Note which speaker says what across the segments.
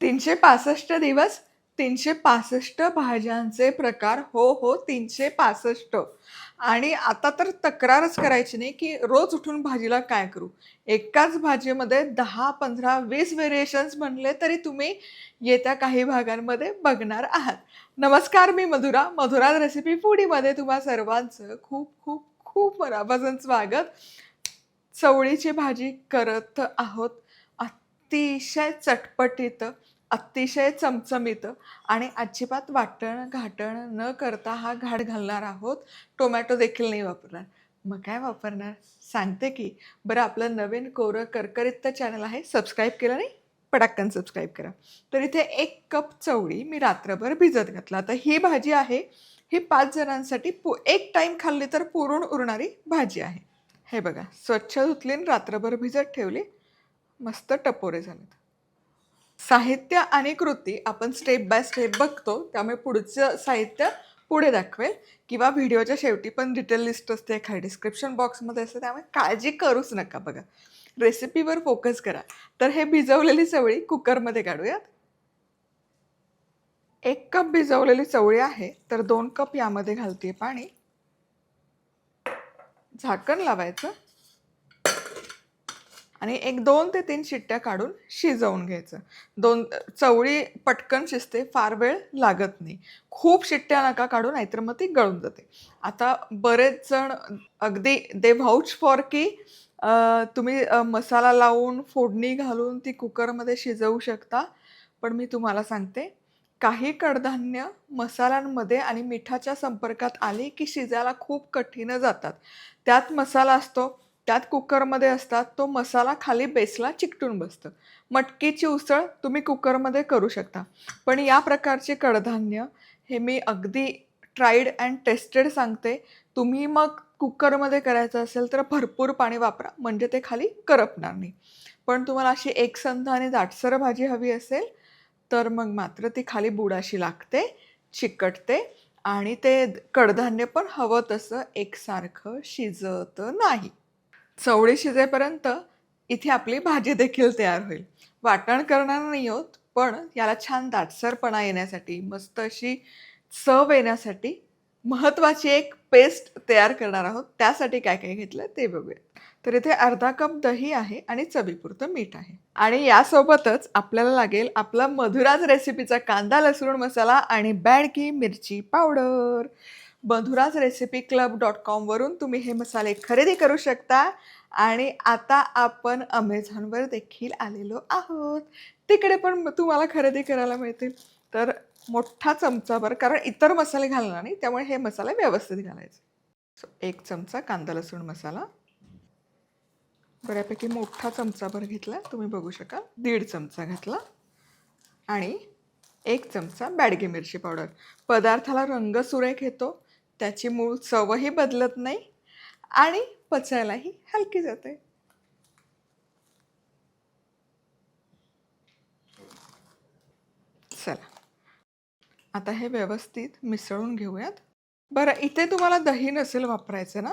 Speaker 1: 365 दिवस, 365 भाज्यांचे प्रकार. हो, हो, 365. आणि आता तर तक्रारच करायची नाही, की रोज उठून भाजीला काय करू? एकाच भाजीमध्ये 10, 15, 20 व्हेरिएशन्स म्हणले तरी तुम्ही येत्या काही भागांमध्ये बघणार आहात. नमस्कार, मी मधुरा. मधुराज रेसिपी फूडीमध्ये तुम्हा सर्वांचं खूप, खूप, खूप मनापासून स्वागत. चवळीची भाजी करत आहोत. अतिशय चटपटीत, अतिशय चमचमीत आणि अजिबात वाटण-घाटण न करता हा घाट घालणार आहोत. टोमॅटो देखील नाही वापरणार. मग काय वापरणार? सांगते की. बरं, आपलं नवीन कोरं करकरीत चॅनल आहे. सबस्क्राईब केलं नाही? पटाक्कन सबस्क्राईब करा. तर इथे 1 कप चवळी मी रात्रभर भिजत घातला. आता ही भाजी आहे, ही 5 जणांसाठी 1 टाईम खाल्ली तर पुरून उरणारी भाजी आहे. हे बघा, स्वच्छ धुतली आणि रात्रभर भिजत ठेवली. मस्त टपोरे झालेत. साहित्य आणि कृती आपण स्टेप बाय स्टेप बघतो, त्यामुळे पुढचं साहित्य पुढे दाखवेल किंवा व्हिडिओच्या शेवटी पण डिटेल लिस्ट असते, खाली डिस्क्रिप्शन बॉक्समध्ये असते, त्यामुळे काळजी करूच नका. बघा, रेसिपीवर फोकस करा. तर हे भिजवलेली चवळी कुकरमध्ये काढूयात. 1 कप भिजवलेली चवळी आहे, तर 2 कप यामध्ये घालते पाणी. झाकण लावायचं आणि एक 2 ते 3 शिट्ट्या काढून शिजवून घ्यायचं. चवळी पटकन शिजते, फार वेळ लागत नाही. खूप शिट्ट्या नका काढू, नाहीतर मग ती गळून जाते. आता बरेच जण अगदी दे व्हाउच फॉर की तुम्ही मसाला लावून, फोडणी घालून ती कुकरमध्ये शिजवू शकता. पण मी तुम्हाला सांगते, काही कडधान्य मसाल्यांमध्ये आणि मिठाच्या संपर्कात आली की शिजायला खूप कठीण जातात. त्यात मसाला असतो, त्यात कुकरमध्ये असतात, तो मसाला खाली बेसला चिकटून बसतं. मटकीची उसळ तुम्ही कुकरमध्ये करू शकता. पण या प्रकारचे कडधान्य हे मी अगदी ट्राईड अँड टेस्टेड सांगते. तुम्ही मग कुकरमध्ये करायचं असेल तर भरपूर पाणी वापरा, म्हणजे ते खाली करपणार नाही. पण तुम्हाला अशी एकसंध आणि दाटसर भाजी हवी असेल, तर मग मात्र ती खाली बुडाशी लागते, चिकटते आणि ते कडधान्य पण हवं तसं एकसारखं शिजत नाही. चवळी शिजेपर्यंत इथे आपली भाजी देखील तयार होईल. वाटण करणार नाही आहोत, पण याला छान दाटसरपणा येण्यासाठी, मस्त अशी चव येण्यासाठी महत्त्वाची एक पेस्ट तयार करणार आहोत. त्यासाठी काय काय घेतलं ते बघूया. तर इथे अर्धा कप दही आहे आणि चवीपुरतं मीठ आहे. आणि यासोबतच आपल्याला लागेल आपला मधुराज रेसिपीचा कांदा लसूण मसाला आणि बॅडगी मिरची पावडर. मधुराज रेसिपी क्लब.com वरून तुम्ही हे मसाले खरेदी करू शकता. आणि आता आपण Amazonवर देखील आलेलो आहोत. तिकडे पण तुम्हाला खरेदी करायला मिळतील. तर मोठा चमचाभर, कारण इतर मसाले घालणार नाही, त्यामुळे हे मसाले व्यवस्थित घालायचे. 1 चमचा कांदा लसूण मसाला. बऱ्यापैकी मोठा चमचाभर घेतला, तुम्ही बघू शकाल. 1.5 चमचा घातला. आणि 1 चमचा बॅडगी मिरची पावडर. पदार्थाला रंग सुरेख येतो, त्याची मूळ चवही बदलत नाही आणि पचायलाही हलकी जाते. चला, आता हे व्यवस्थित मिसळून घेऊयात. बरं, इथे तुम्हाला दही नसेल वापरायचं ना,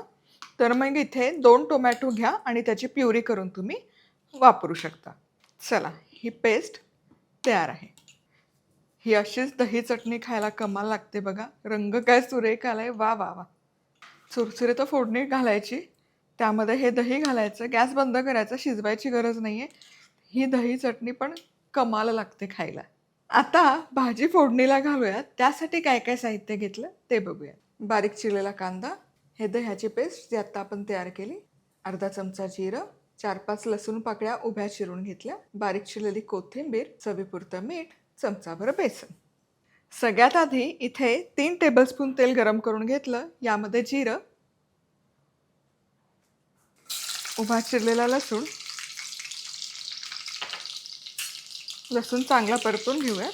Speaker 1: तर मग इथे 2 टोमॅटो घ्या आणि त्याची प्युरी करून तुम्ही वापरू शकता. चला, ही पेस्ट तयार आहे. ही अशीच दही चटणी खायला कमाल लागते बघा. रंग काय सुरेख आलाय, वा वा वा. चुरचुरीत फोडणी घालायची, त्यामध्ये हे दही घालायचं, गॅस बंद करायचा, शिजवायची गरज नाहीये. ही दही चटणी पण कमाल लागते खायला. आता भाजी फोडणीला घालूयात. त्यासाठी काय काय साहित्य घेतलं ते बघूया. बारीक चिरलेला कांदा, हे दह्याची पेस्ट जी आता आपण तयार केली, अर्धा चमचा जिरं, 4-5 लसूण पाकळ्या उभ्या चिरून घेतल्या, बारीक चिरलेली कोथिंबीर, चवीपुरतं मीठ, चमचाभर बेसन. सगळ्यात आधी इथे 3 टेबलस्पून तेल गरम करून घेतलं. यामध्ये जिरं, उभा चिरलेला लसूण, लसूण चांगला परतून घेऊयात.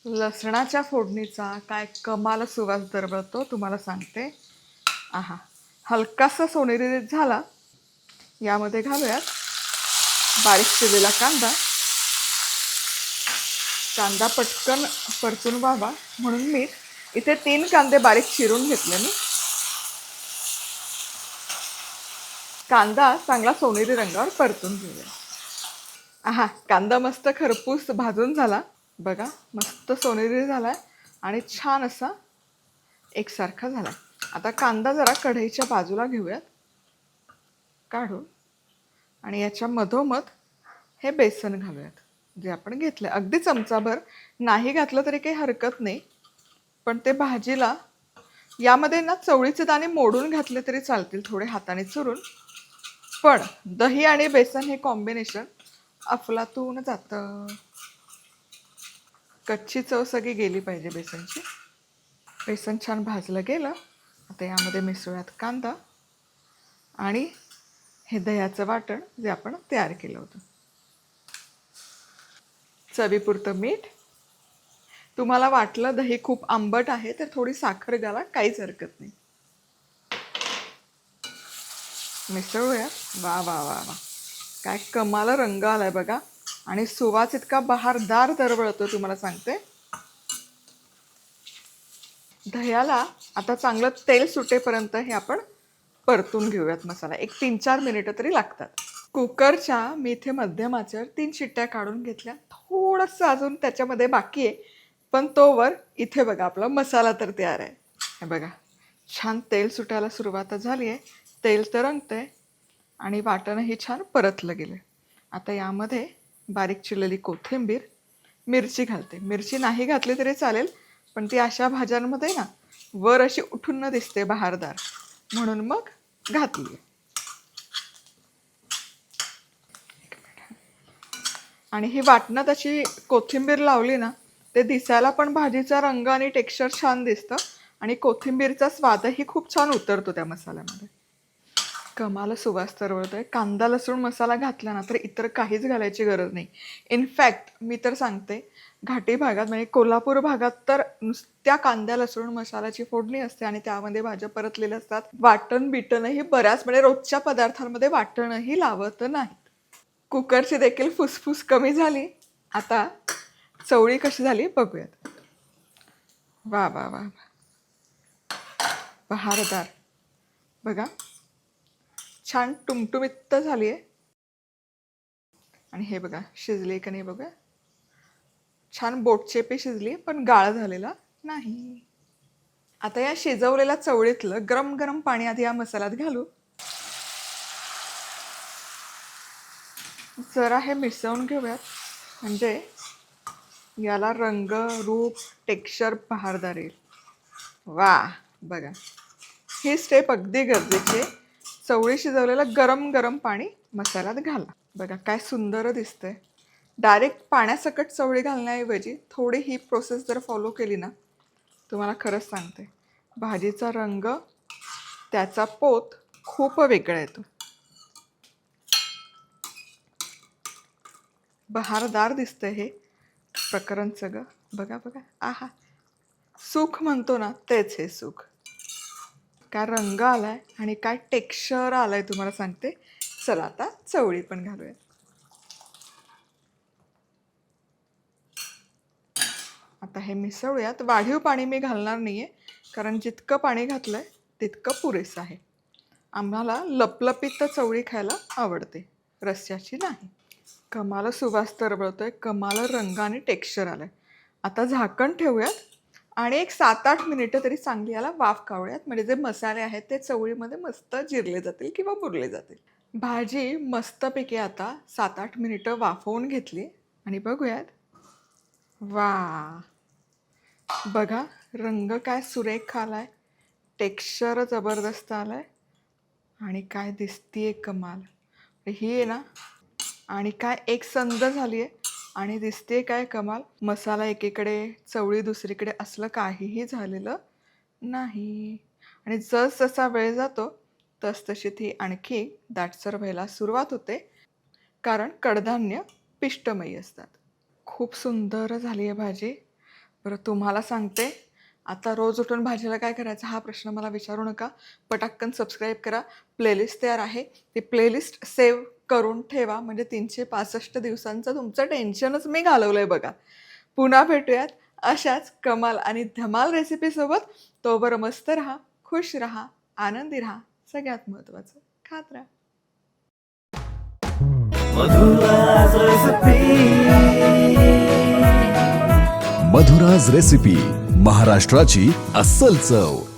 Speaker 1: लसणाच्या फोडणीचा काय कमाल सुवास दरवळतो तुम्हाला सांगते. आहा, हलकासा सोनेरी झाला, यामध्ये घालूयात बारीक चिरलेला कांदा. कांदा पटकन परतून व्हावा म्हणून मीठ. इथे 3 कांदे बारीक चिरून घेतले मी. कांदा चांगला सोनेरी रंगावर परतून घेऊया. आहा, कांदा मस्त खरपूस भाजून झाला. बघा, मस्त सोनेरी झालाय आणि छान असा एकसारखा झालाय. आता कांदा जरा कढईच्या बाजूला घेऊयात काढून आणि याच्या मधोमध हे बेसन घालूयात जे आपण घेतलंय. अगदी चमचाभर, नाही घातलं तरी काही हरकत नाही. पण ते भाजीला यामध्ये ना चवळीचे दाणे मोडून घातले तरी चालतील थोडे हाताने चुरून. पण दही आणि बेसन हे कॉम्बिनेशन अफलातून जातं. कच्ची चव सगळी गेली पाहिजे बेसनची. बेसन छान भाजलं गेलं. आता यामध्ये मिसळूयात कांदा आणि हे दह्याचं वाटण जे आपण तयार केलं होतं. चवीपुरतं मीठ. तुम्हाला वाटलं दही खूप आंबट आहे तर थोडी साखर घाला, काहीच हरकत नाही. मिसळूया. वा वा वा वा, काय कमाल रंग आलाय बघा आणि सुवास इतका बहारदार दरवळतो तुम्हाला सांगते. दह्याला आता चांगलं तेल सुटेपर्यंत हे आपण परतून घेऊयात मसाला. एक 3-4 मिनिटं तरी लागतात. कुकरच्या मी इथे मध्यम आचेवर 3 शिट्ट्या काढून घेतल्या. थोडंसं अजून त्याच्यामध्ये बाकी आहे. पण तोवर इथे बघा आपला मसाला तर तयार आहे. हे बघा, छान तेल सुटायला सुरुवात झाली आहे. तेल तरंगतंय आणि वाटणही छान परतलं गेलं. आता यामध्ये बारीक चिरलेली कोथिंबीर, मिरची घालते. मिरची नाही घातली तरी चालेल, पण ती अशा भाज्यांमध्ये ना वर अशी उठून न दिसते बहारदार, म्हणून मग घातली. आणि ही वाटणात अशी कोथिंबीर लावली ना, ते दिसायला पण भाजीचा रंग आणि टेक्स्चर छान दिसतं आणि कोथिंबीरचा स्वादही खूप छान उतरतो त्या मसाल्यामध्ये. कमाल सुवास तरवळतोय. कांदा लसूण मसाला घातला ना तर इतर काहीच घालायची गरज नाही. इनफॅक्ट मी तर सांगते, घाटी भागात म्हणजे कोल्हापूर भागात तर नुसत्या कांदा लसूण मसाल्याची फोडणी असते आणि त्यामध्ये भाज्या परतलेल्या असतात. वाटण बिटणही बऱ्याच म्हणजे रोजच्या पदार्थांमध्ये वाटणही लावत नाहीत. कुकरची देखील फुसफुस कमी झाली. आता चवळी कशी झाली बघूयात. वा वा वा, बहारदार. बघा, छान टुमटुमीत झाली आहे. आणि हे बघा शिजली का नाही बघा. छान बोटचेपी शिजली, पण गाळ झालेला नाही. आता या शिजवलेल्या चवळीतलं गरम गरम पाणी आधी या मसाल्यात घालू. जरा हे मिसळून घेऊयात म्हणजे याला रंग, रूप, टेक्स्चर बहारदार येईल. वा, बघा, ही स्टेप अगदी गरजेची आहे. चवळी शिजवलेलं गरम गरम पाणी मसाल्यात घाला. बघा काय सुंदर दिसतंय. डायरेक्ट पाण्यासकट चवळी घालण्याऐवजी थोडी ही प्रोसेस जर फॉलो केली ना, तुम्हाला खरंच सांगते, भाजीचा रंग, त्याचा पोत खूप वेगळा येतो. बहारदार दिसतंय हे प्रकरण सगळं. बघा बघा, आहा, सुख म्हणतो ना तेच हे सुख. काय रंग आलाय आणि काय टेक्स्चर आलाय तुम्हाला सांगते. चला आता चवळी पण घालूया. आता हे मिसळूयात. वाढीव पाणी मी घालणार नाहीये, कारण जितकं पाणी घातलंय तितकं पुरेसं आहे. आम्हाला लपलपीत चवळी खायला आवडते, रस्स्याची नाही. कमाल सुवास तरवळतोय, कमाल रंग आणि टेक्स्चर आलंय. आता झाकण ठेवूयात आणि एक 7-8 मिनिटं तरी चांगली याला वाफ काढूयात, म्हणजे जे मसाले आहेत ते चवळीमध्ये मस्त जिरले जातील किंवा मुरले जातील. भाजी मस्तपैकी आता 7-8 मिनिटं वाफवून घेतली आणि बघूयात. वा, बघा, रंग काय सुरेख आलाय, टेक्स्चर जबरदस्त आलाय आणि काय दिसतीये कमाल. ही आहे ना, आणि काय एक संध झाली आहे आणि दिसते काय कमाल. मसाला एकीकडे, चवळी दुसरीकडे, असलं काहीही झालेलं नाही. आणि जसजसा वेळ जातो तसतशी ती आणखी दाटसर व्हायला सुरुवात होते, कारण कडधान्य पिष्टमयी असतात. खूप सुंदर झाली आहे भाजी. बरं तुम्हाला सांगते, आता रोज उठून भाजीला काय करायचं हा प्रश्न मला विचारू नका. पटाक्कन सबस्क्राईब करा. प्लेलिस्ट तयार आहे, ती प्लेलिस्ट सेव्ह करून ठेवा, म्हणजे 365 दिवसांचं तुमचं टेन्शनच मी घालवलं आहे बघा. पुन्हा भेटूयात अशाच कमाल आणि धमाल रेसिपीसोबत. तोवर मस्त राहा, खुश राहा, आनंदी राहा, सगळ्यात महत्त्वाचं खात राहा.
Speaker 2: मधुराज रेसिपी, महाराष्ट्राची अस्सल चव.